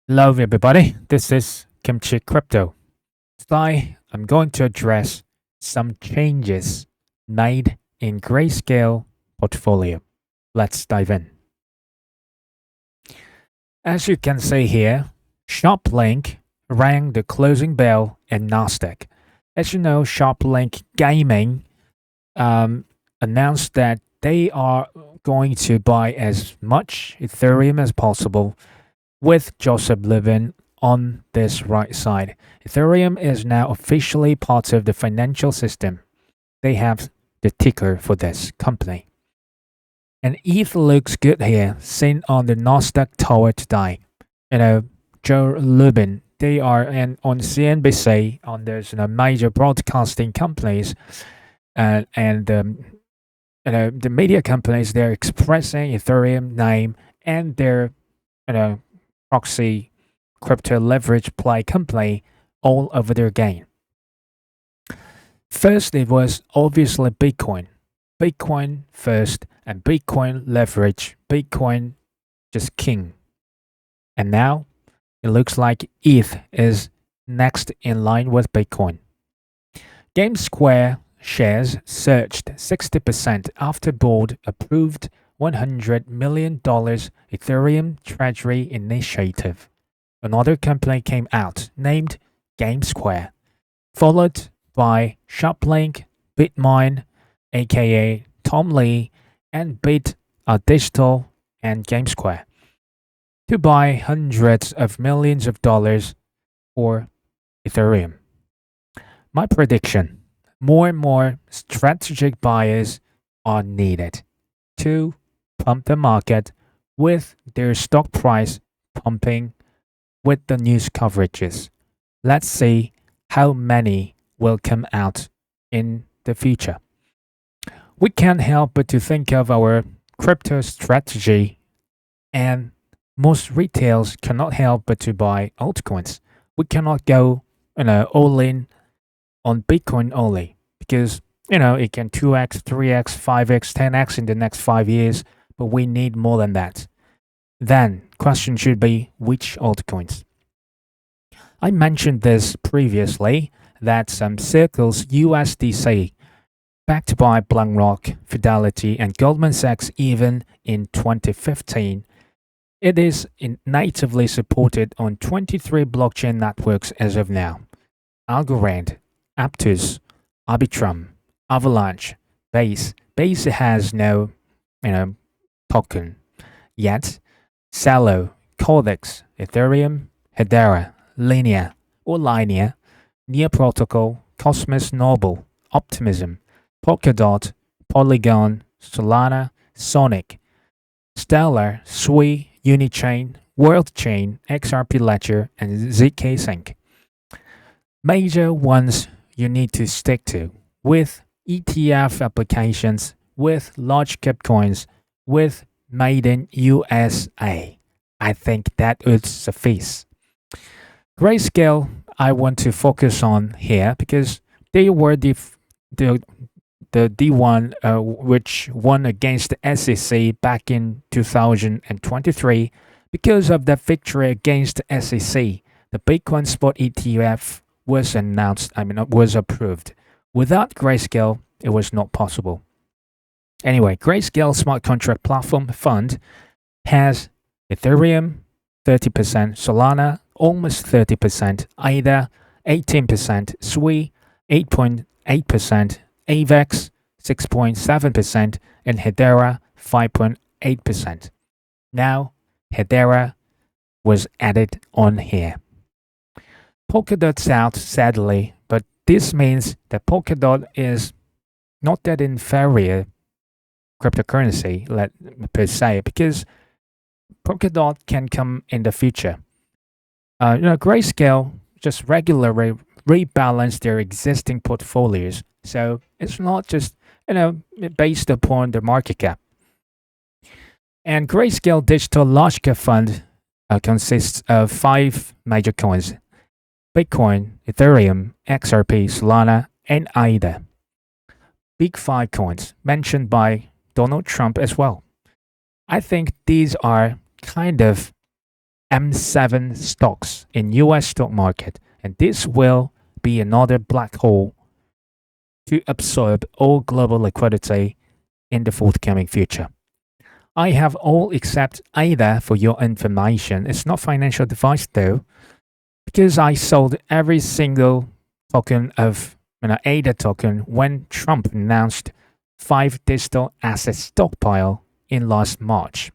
Hello, everybody. This is Kimchi Crypto. Today, I'm going to address some changes made in Grayscale portfolio. Let's dive in. As you can see here, SharpLink rang the closing bell in Nasdaq. As you know, SharpLink Gaming um, announced that they are going to buy as much Ethereum as possible with Joseph Levin on this right side. Ethereum is now officially part of the financial system. They have the ticker for this company. And ETH looks good here, seen on the Nasdaq tower today. Joe Lubin, they are on CNBC, on those major broadcasting companies, and the media companies. They're expressing Ethereum name and their you know proxy crypto leverage play company all over their game. First, it was obviously Bitcoin. Bitcoin first, and Bitcoin leverage. Bitcoin just king. And now it looks like ETH is next in line with Bitcoin. GameSquare shares surged 60% after board approved $100 million Ethereum Treasury Initiative. Another company came out named GameSquare, followed by SharpLink, BitMine, aka Tom Lee, and Bit Digital and GameSquare to buy hundreds of millions of dollars for Ethereum. My prediction: more and more strategic buyers are needed to pump the market with their stock price pumping with the news coverages. Let's see how many will come out in the future. We can't help but to think of our crypto strategy, and most retails cannot help but to buy altcoins. We cannot go all in on Bitcoin only because it can 2x, 3x, 5x, 10x in the next 5 years, but we need more than that. Then question should be which altcoins. I mentioned this previously that some Circle's USDC, backed by BlackRock, Fidelity, and Goldman Sachs even in 2015, it is natively supported on 23 blockchain networks as of now. Algorand, Aptos, Arbitrum, Avalanche, Base. Base has no, token yet. Celo, Codex, Ethereum, Hedera, Linea or Linea, Near Protocol, Cosmos Noble, Optimism, Polkadot, Polygon, Solana, Sonic, Stellar, Sui, Unichain, WorldChain, XRP Ledger, and ZK Sync. Major ones you need to stick to with ETF applications, with large cap coins, with made in USA. I think that would suffice. Grayscale, I want to focus on here because they were the D1 which won against the SEC back in 2023. Because of that victory against the SEC, the Bitcoin Spot ETF was was approved. Without Grayscale, it was not possible. Anyway, Grayscale Smart Contract Platform Fund has Ethereum 30%, Solana almost 30%, ADA 18%, SUI 8.8%, AVEX 6.7%, and Hedera 5.8%. Now, Hedera was added on here. Polkadot's out, sadly, but this means that Polkadot is not that inferior cryptocurrency, per se, because Polkadot can come in the future. Grayscale just regularly rebalance their existing portfolios, so it's not just based upon the market cap. And Grayscale Digital Large Cap Fund consists of 5 major coins: Bitcoin, Ethereum, XRP, Solana, and ADA. Big 5 coins mentioned by Donald Trump as well. I think these are kind of M7 stocks in US stock market, and this will be another black hole to absorb all global liquidity in the forthcoming future. I have all except ADA for your information. It's not financial advice though, because I sold every single token of ADA token when Trump announced 5 digital asset stockpile in last March.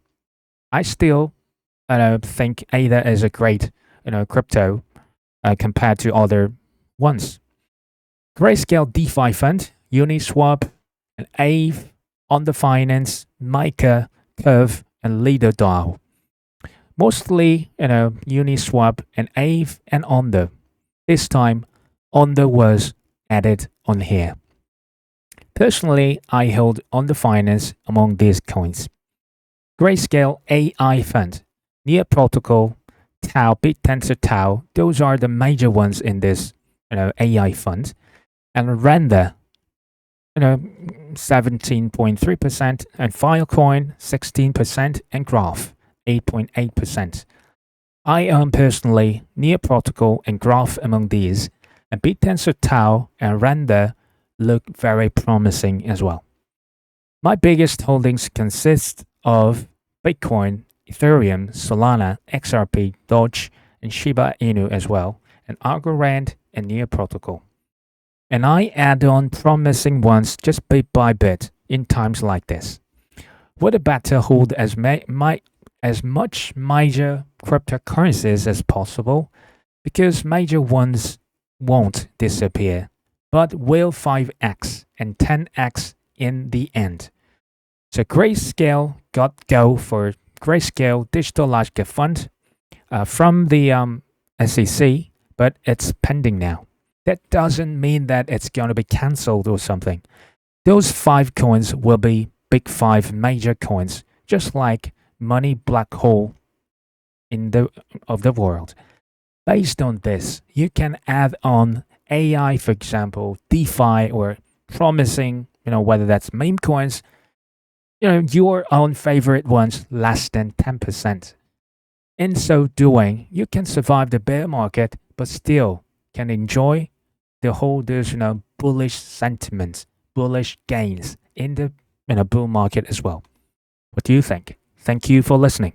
I still think ADA is a great crypto compared to other ones. Grayscale DeFi Fund, Uniswap, and Aave, On the Finance, Mica, Curve, and LeaderDAO. Mostly, Uniswap and Aave and Ondo. This time, Ondo was added on here. Personally, I hold Ondo Finance among these coins. Grayscale AI Fund, Near Protocol, Tau, BitTensor Tau, those are the major ones in this AI fund. And Render, 17.3%, and Filecoin 16%, and Graph 8.8%. I own personally Near Protocol and Graph among these, and BitTensor Tau and Render look very promising as well. My biggest holdings consist of Bitcoin, Ethereum, Solana, XRP, Doge, and Shiba Inu as well, and Algorand and Near Protocol. And I add on promising ones just bit by bit in times like this. Would it better hold as much major cryptocurrencies as possible? Because major ones won't disappear, but will 5x and 10x in the end. So Grayscale got go for Grayscale Digital Large Cap Fund from the SEC, but it's pending now. That doesn't mean that it's going to be cancelled or something. Those 5 coins will be big 5 major coins, just like money black hole of the world. Based on this, you can add on AI, for example, DeFi, or promising, whether that's meme coins, your own favorite ones less than 10%. In so doing, you can survive the bear market, but still can enjoy the holders, bullish sentiments, bullish gains in the bull market as well. What do you think? Thank you for listening.